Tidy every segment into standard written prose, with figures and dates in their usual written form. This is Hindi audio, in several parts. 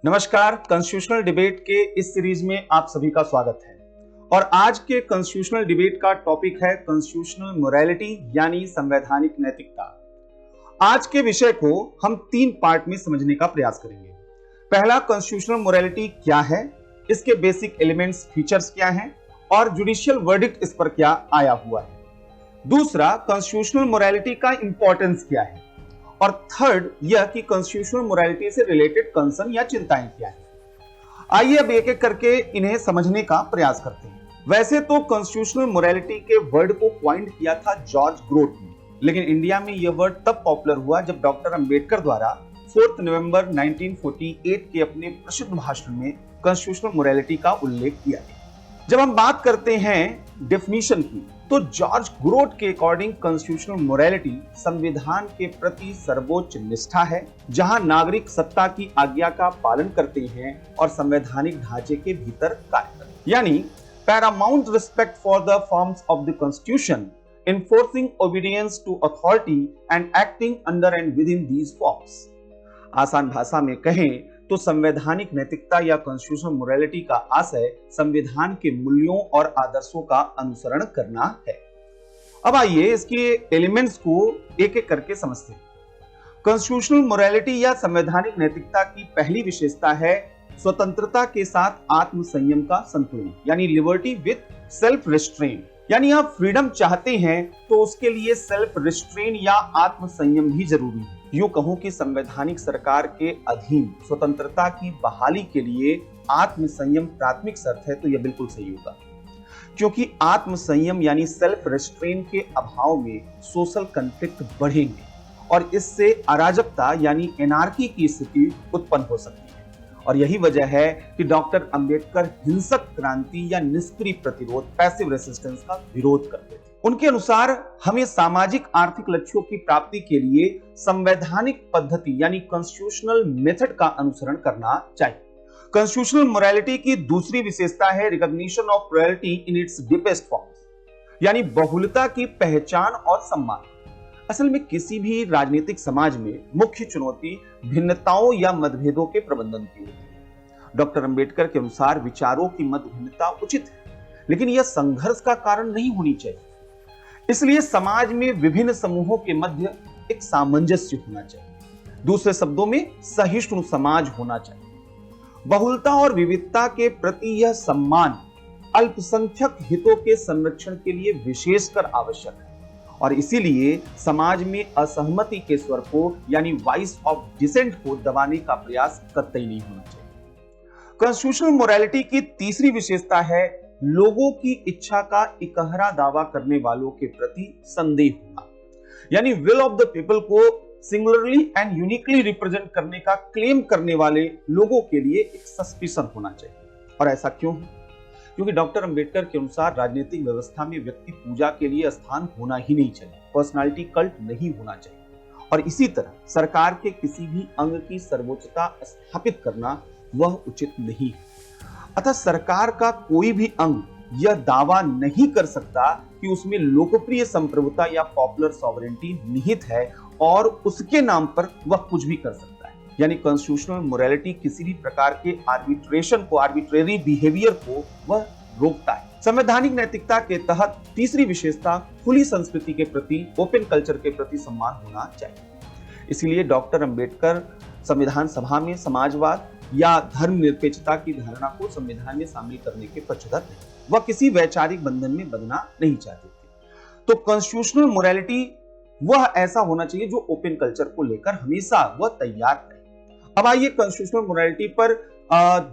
नमस्कार। कॉन्स्टिट्यूशनल डिबेट के इस सीरीज में आप सभी का स्वागत है और आज के कॉन्स्टिट्यूशनल डिबेट का टॉपिक है कॉन्स्टिट्यूशनल मोरालिटी यानी संवैधानिक नैतिकता। आज के विषय को हम 3 पार्ट में समझने का प्रयास करेंगे। पहला, कॉन्स्टिट्यूशनल मोरालिटी क्या है, इसके बेसिक एलिमेंट्स, फीचर्स क्या हैं और जुडिशियल वर्डिक्ट इस पर क्या आया हुआ है। दूसरा, कॉन्स्टिट्यूशनल मोरालिटी का इंपॉर्टेंस क्या है और थर्ड यह कि कॉन्स्टिट्यूशनल मोरालिटी से रिलेटेड कंसर्न या चिंताएं क्या है। आइए अब एक एक करके इन्हें समझने का प्रयास करते हैं। वैसे तो कॉन्स्टिट्यूशनल मोरालिटी के वर्ड को क्वाइंट किया था जॉर्ज ग्रोट ने, लेकिन इंडिया में यह वर्ड तब पॉपुलर हुआ जब डॉक्टर अंबेडकर द्वारा 4 नवंबर 1948 के अपने प्रसिद्ध भाषण में कॉन्स्टिट्यूशनल मोरालिटी का उल्लेख किया गया। जब हम बात करते हैं डेफिनेशन की, तो जॉर्ज ग्रोट के अकॉर्डिंग कॉन्स्टिट्यूशनल मोरालिटी संविधान के प्रति सर्वोच्च निष्ठा है, जहां नागरिक सत्ता की आज्ञा का पालन करते हैं और संवैधानिक ढांचे के भीतर कार्य करते हैं। यानी Paramount respect for the forms of the constitution, enforcing obedience to authority and acting under and within these forms। आसान भाषा में कहें तो संवैधानिक नैतिकता या कॉन्स्टिट्यूशनल मोरालिटी का आशय संविधान के मूल्यों और आदर्शों का अनुसरण करना है। अब आइए इसके एलिमेंट्स को एक एक करके समझते हैं। कॉन्स्टिट्यूशनल मोरालिटी या संवैधानिक नैतिकता की पहली विशेषता है स्वतंत्रता के साथ आत्म संयम का संतुलन, यानी लिबर्टी विद सेल्फ रिस्ट्रेन। यानी आप फ्रीडम चाहते हैं तो उसके लिए सेल्फ रिस्ट्रेन या आत्म संयम भी जरूरी है। यूं कहूं कि संवैधानिक सरकार के अधीन स्वतंत्रता की बहाली के लिए आत्म संयम प्राथमिक शर्त है, तो यह बिल्कुल सही होगा, क्योंकि आत्म संयम यानी सेल्फ रिस्ट्रेन के अभाव में सोशल कॉन्फ्लिक्ट बढ़ेंगे और इससे अराजकता यानी एनार्की की स्थिति उत्पन्न हो सकती है। और यही वजह है कि डॉक्टर अंबेडकर हिंसक क्रांति या निष्क्रिय प्रतिरोध, पैसिव रेसिस्टेंस का विरोध करते थे। उनके अनुसार हमें सामाजिक आर्थिक लक्ष्यों की प्राप्ति के लिए संवैधानिक पद्धति यानी कॉन्स्टिट्यूशनल मेथड का अनुसरण करना चाहिए। कॉन्स्टिट्यूशनल मोरालिटी की दूसरी विशेषता है recognition of royalty in its deepest forms, यानी बहुलता की पहचान और सम्मान। असल में किसी भी राजनीतिक समाज में मुख्य चुनौती भिन्नताओं या मतभेदों के प्रबंधन की होती है। डॉक्टर अंबेडकर के अनुसार विचारों की मत भिन्नता उचित है, लेकिन यह संघर्ष का कारण नहीं होनी चाहिए। इसलिए समाज में विभिन्न समूहों के मध्य एक सामंजस्य होना चाहिए, दूसरे शब्दों में सहिष्णु समाज होना चाहिए। बहुलता और विविधता के प्रति यह सम्मान अल्पसंख्यक हितों के संरक्षण के लिए विशेषकर आवश्यक है और इसीलिए समाज में असहमति के स्वर को यानी वॉइस ऑफ डिसेंट को दबाने का प्रयास कतई नहीं होना चाहिए। कॉन्स्टिट्यूशनल मोरालिटी की तीसरी विशेषता है लोगों की इच्छा का इकहरा दावा करने वालों के प्रति संदेह होना, यानी विल ऑफ द पीपल को सिंगुलरली एंड यूनिकली रिप्रेजेंट करने का क्लेम करने वाले लोगों के लिए एक सस्पिशन होना चाहिए। और ऐसा क्यों है? क्योंकि डॉक्टर अंबेडकर के अनुसार राजनीतिक व्यवस्था में व्यक्ति पूजा के लिए स्थान होना ही नहीं चाहिए, पर्सनालिटी कल्ट नहीं होना चाहिए और इसी तरह सरकार के किसी भी अंग की सर्वोच्चता स्थापित करना वह उचित नहीं है। अतः सरकार का कोई भी अंग यह दावा नहीं कर सकता कि उसमें लोकप्रिय संप्रभुता या पॉपुलर सॉवरेनिटी निहित है और उसके नाम पर वह कुछ भी कर सकता है। यानी कॉन्स्टिट्यूशनल मोरालिटी किसी भी प्रकार के आर्बिट्रेशन को, आर्बिट्रेरी बिहेवियर को वह रोकता है। संवैधानिक नैतिकता के तहत तीसरी विशेषता खुली संस्कृति के प्रति, ओपन कल्चर के प्रति सम्मान होना चाहिए। इसलिए डॉक्टर अंबेडकर संविधान सभा में समाजवाद या धर्मनिरपेक्षता की धारणा को संविधान में शामिल करने के पक्षधर थे। वह किसी वैचारिक बंधन में बंधना नहीं चाहते थे। तो कॉन्स्टिट्यूशनल मोरालिटी वह ऐसा होना चाहिए जो ओपन कल्चर को लेकर हमेशा वह तैयार रहे। अब आइए कॉन्स्टिट्यूशनल मोरालिटी पर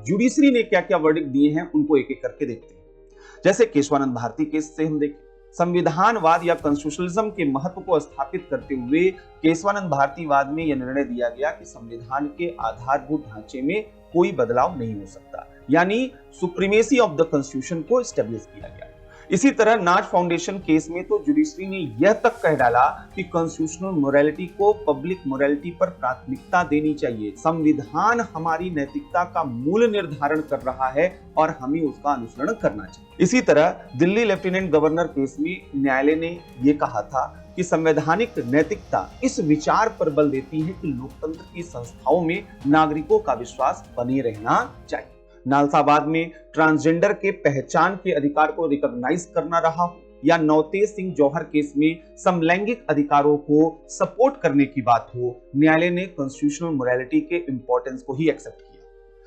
जुडिशरी ने क्या क्या वर्डिक्ट दिए हैं उनको एक एक करके देखते हैं। जैसे केशवानंद भारती केस से हम देखें, संविधानवाद या कॉन्स्टिट्यूशनलिज्म के महत्व को स्थापित करते हुए केशवानंद भारतीवाद में यह निर्णय दिया गया कि संविधान के आधारभूत ढांचे में कोई बदलाव नहीं हो सकता, यानी सुप्रीमेसी ऑफ द कॉन्स्टिट्यूशन को एस्टेब्लिश किया गया। इसी तरह नाज फाउंडेशन केस में तो जुडिशरी ने यह तक कह डाला कि कॉन्स्टिट्यूशनल मोरालिटी को पब्लिक मोरालिटी पर प्राथमिकता देनी चाहिए। संविधान हमारी नैतिकता का मूल निर्धारण कर रहा है और हमें उसका अनुसरण करना चाहिए। इसी तरह दिल्ली लेफ्टिनेंट गवर्नर केस में न्यायालय ने यह कहा था कि संवैधानिक नैतिकता इस विचार पर बल देती है कि लोकतंत्र की संस्थाओं में नागरिकों का विश्वास बने रहना चाहिए। नालसाबाद में ट्रांसजेंडर के पहचान के अधिकार को रिकॉग्नाइज करना रहा हो या नवतेज सिंह जौहर केस में समलैंगिक अधिकारों को सपोर्ट करने की बात हो, न्यायालय ने कॉन्स्टिट्यूशनल मोरालिटी के इंपॉर्टेंस को ही एक्सेप्ट किया।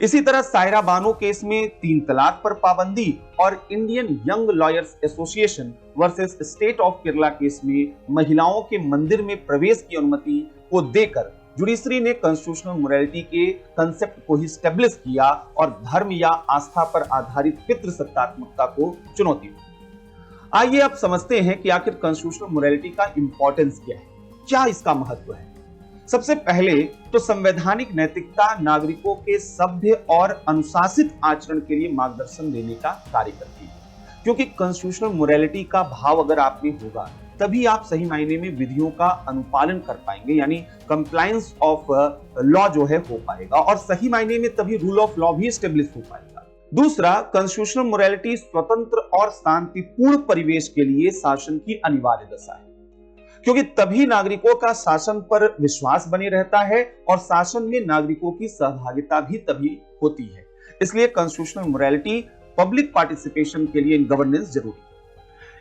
इसी तरह सायरा बानो केस में 3 तलाक पर पाबंदी और Indian young lawyers association versus state of Kerala case में महिलाओं के मंदिर में प्रवेश की अनुमति को देकर जुडिशरी ने कॉन्स्टिट्यूशनल मोरालिटी के कंसेप्ट को ही स्टेब्लिश किया और धर्म या आस्था पर आधारित पितृसत्तात्मकता को चुनौती दी। आइए अब समझते हैं कि आखिर कॉन्स्टिट्यूशनल मोरालिटी का इंपॉर्टेंस क्या है, क्या इसका महत्व है। सबसे पहले तो संवैधानिक नैतिकता नागरिकों के सभ्य और अनुशासित आचरण के लिए मार्गदर्शन देने का कार्य करती है, क्योंकि कॉन्स्टिट्यूशनल मोरालिटी का भाव अगर आप में होगा तभी आप सही मायने में विधियों का अनुपालन कर पाएंगे, यानी कंप्लायंस ऑफ लॉ जो है हो पाएगा और सही मायने में तभी रूल ऑफ लॉ भी एस्टेब्लिश हो पाएगा। दूसरा, कॉन्स्टिट्यूशनल मोरालिटी स्वतंत्र और शांतिपूर्ण परिवेश के लिए शासन की अनिवार्य दशा है, क्योंकि तभी नागरिकों का शासन पर विश्वास बने रहता है और शासन में नागरिकों की सहभागिता भी तभी होती है। इसलिए कॉन्स्टिट्यूशनल मोरालिटी पब्लिक पार्टिसिपेशन के लिए गवर्नेंस जरूरी है।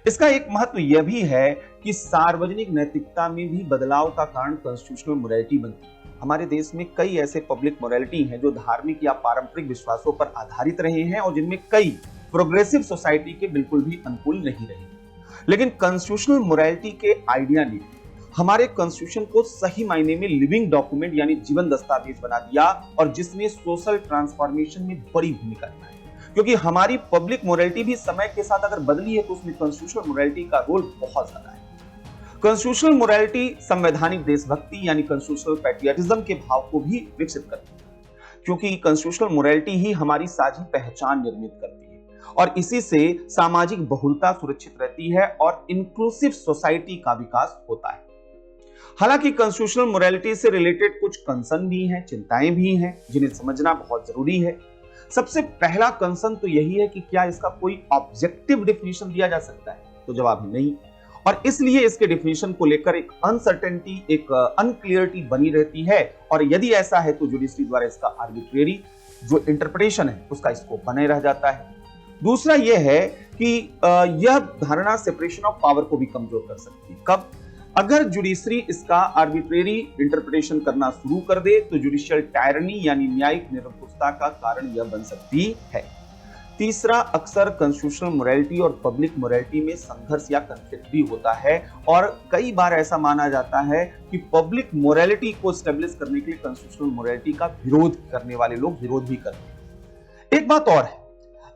इसका एक महत्व यह भी है कि सार्वजनिक नैतिकता में भी बदलाव का कारण कॉन्स्टिट्यूशनल मोरालिटी बनती है। हमारे देश में कई ऐसे पब्लिक मोरालिटी हैं जो धार्मिक या पारंपरिक विश्वासों पर आधारित रहे हैं और जिनमें कई प्रोग्रेसिव सोसाइटी के बिल्कुल भी अनुकूल नहीं रहे। लेकिन कॉन्स्टिट्यूशनल मोरालिटी के आइडिया ने हमारे कॉन्स्टिट्यूशन को सही मायने में लिविंग डॉक्यूमेंट यानी जीवन दस्तावेज बना दिया और जिसने सोशल ट्रांसफॉर्मेशन में बड़ी भूमिका निभाई। क्योंकि हमारी पब्लिक मोरालिटी भी समय के साथ अगर बदली है तो उसमें कॉन्स्टिट्यूशनल मोरालिटी का रोल बहुत ज्यादा है। कॉन्स्टिट्यूशनल मोरालिटी संवैधानिक देशभक्ति यानी कॉन्स्टिट्यूशनल पैट्रियटिज्म के भाव को भी विकसित करती है, क्योंकि कॉन्स्टिट्यूशनल मोरालिटी ही हमारी साझी पहचान निर्मित करती है और इसी से सामाजिक बहुलता सुरक्षित रहती है और इंक्लूसिव सोसाइटी का विकास होता है। हालांकि कॉन्स्टिट्यूशनल मोरालिटी से रिलेटेड कुछ कंसर्न भी हैं, चिंताएं भी हैं, जिन्हें समझना बहुत जरूरी है। सबसे पहला कंसर्न तो यही है कि क्या इसका कोई ऑब्जेक्टिव डेफिनेशन दिया जा सकता है, तो जवाब नहीं। और इसलिए इसके डेफिनेशन को लेकर एक अनसर्टेनिटी, एक अनक्लियरिटी बनी रहती है और यदि ऐसा है तो जुडिशरी द्वारा इसका आर्बिट्रेरी जो इंटरप्रिटेशन है उसका स्कोप बने रह जाता है। दूसरा यह है कि यह धारणा सेपरेशन ऑफ पावर को भी कमजोर कर सकती है। कब? अगर जुडिशरी इसका आर्बिट्रेरी इंटरप्रिटेशन करना शुरू कर दे तो जुडिशियल टायरनी यानी न्यायिक निरंकुशता का कारण यह बन सकती है। तीसरा, अक्सर कॉन्स्टिट्यूशनल मोरालिटी और पब्लिक मोरालिटी में संघर्ष या कॉन्फ्लिक्ट भी होता है और कई बार ऐसा माना जाता है कि पब्लिक मोरालिटी को एस्टेब्लिश करने के लिए कॉन्स्टिट्यूशनल मोरालिटी का विरोध करने वाले लोग विरोध भी करते हैं। एक बात और है,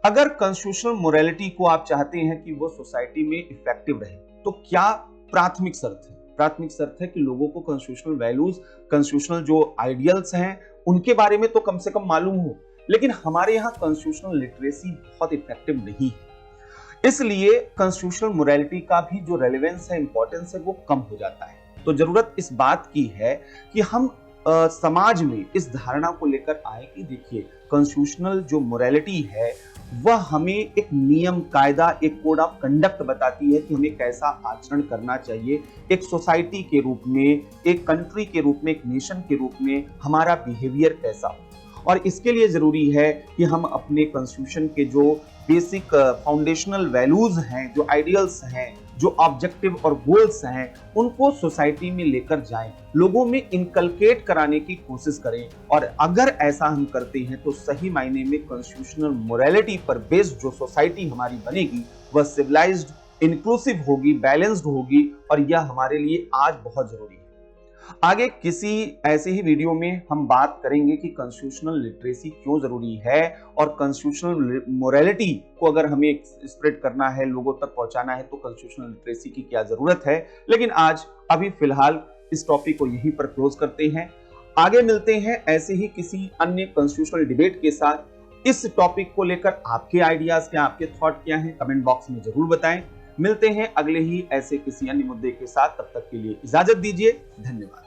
अगर कॉन्स्टिट्यूशनल मोरालिटी को आप चाहते हैं कि वो सोसाइटी में इफेक्टिव रहे तो क्या प्राथमिक शर्त है? प्राथमिक शर्त है कि लोगों को कॉन्स्टिट्यूशनल वैल्यूज, कॉन्स्टिट्यूशनल जो आइडियल्स हैं उनके बारे में तो कम से कम मालूम हो। लेकिन हमारे यहाँ कॉन्स्टिट्यूशनल लिटरेसी बहुत इफेक्टिव नहीं है, इसलिए कॉन्स्टिट्यूशनल मोरालिटी का भी जो रेलेवेंस है, इंपॉर्टेंस है, वो कम हो जाता है। तो जरूरत इस बात की है कि हम समाज में इस धारणा को लेकर आए कि देखिए कॉन्स्टिट्यूशनल जो मोरालिटी है वह हमें एक नियम कायदा, एक कोड ऑफ कंडक्ट बताती है कि हमें कैसा आचरण करना चाहिए एक सोसाइटी के रूप में, एक कंट्री के रूप में, एक नेशन के रूप में हमारा बिहेवियर कैसा हो। और इसके लिए जरूरी है कि हम अपने कॉन्स्टिट्यूशन के जो बेसिक फाउंडेशनल वैल्यूज हैं, जो आइडियल्स हैं, जो ऑब्जेक्टिव और गोल्स हैं, उनको सोसाइटी में लेकर जाएं, लोगों में इनकलकेट कराने की कोशिश करें। और अगर ऐसा हम करते हैं तो सही मायने में कॉन्स्टिट्यूशनल मोरालिटी पर बेस्ड जो सोसाइटी हमारी बनेगी वह सिविलाइज्ड, इंक्लूसिव होगी, बैलेंस्ड होगी और यह हमारे लिए आज बहुत जरूरी है। आगे किसी ऐसे ही वीडियो में हम बात करेंगे कि कॉन्स्टिट्यूशनल लिटरेसी क्यों जरूरी है और कॉन्स्टिट्यूशनल मोरालिटी को अगर हमें स्प्रेड करना है, लोगों तक पहुंचाना है तो कॉन्स्टिट्यूशनल लिटरेसी की क्या जरूरत है। लेकिन आज अभी फिलहाल इस टॉपिक को यहीं पर क्लोज करते हैं। आगे मिलते हैं ऐसे ही किसी अन्य कॉन्स्टिट्यूशनल डिबेट के साथ। इस टॉपिक को लेकर आपके आइडियाज क्या, आपके थॉट क्या हैं, कमेंट बॉक्स में जरूर बताएं। मिलते हैं अगले ही ऐसे किसी अन्य मुद्दे के साथ, तब तक के लिए इजाजत दीजिए। धन्यवाद।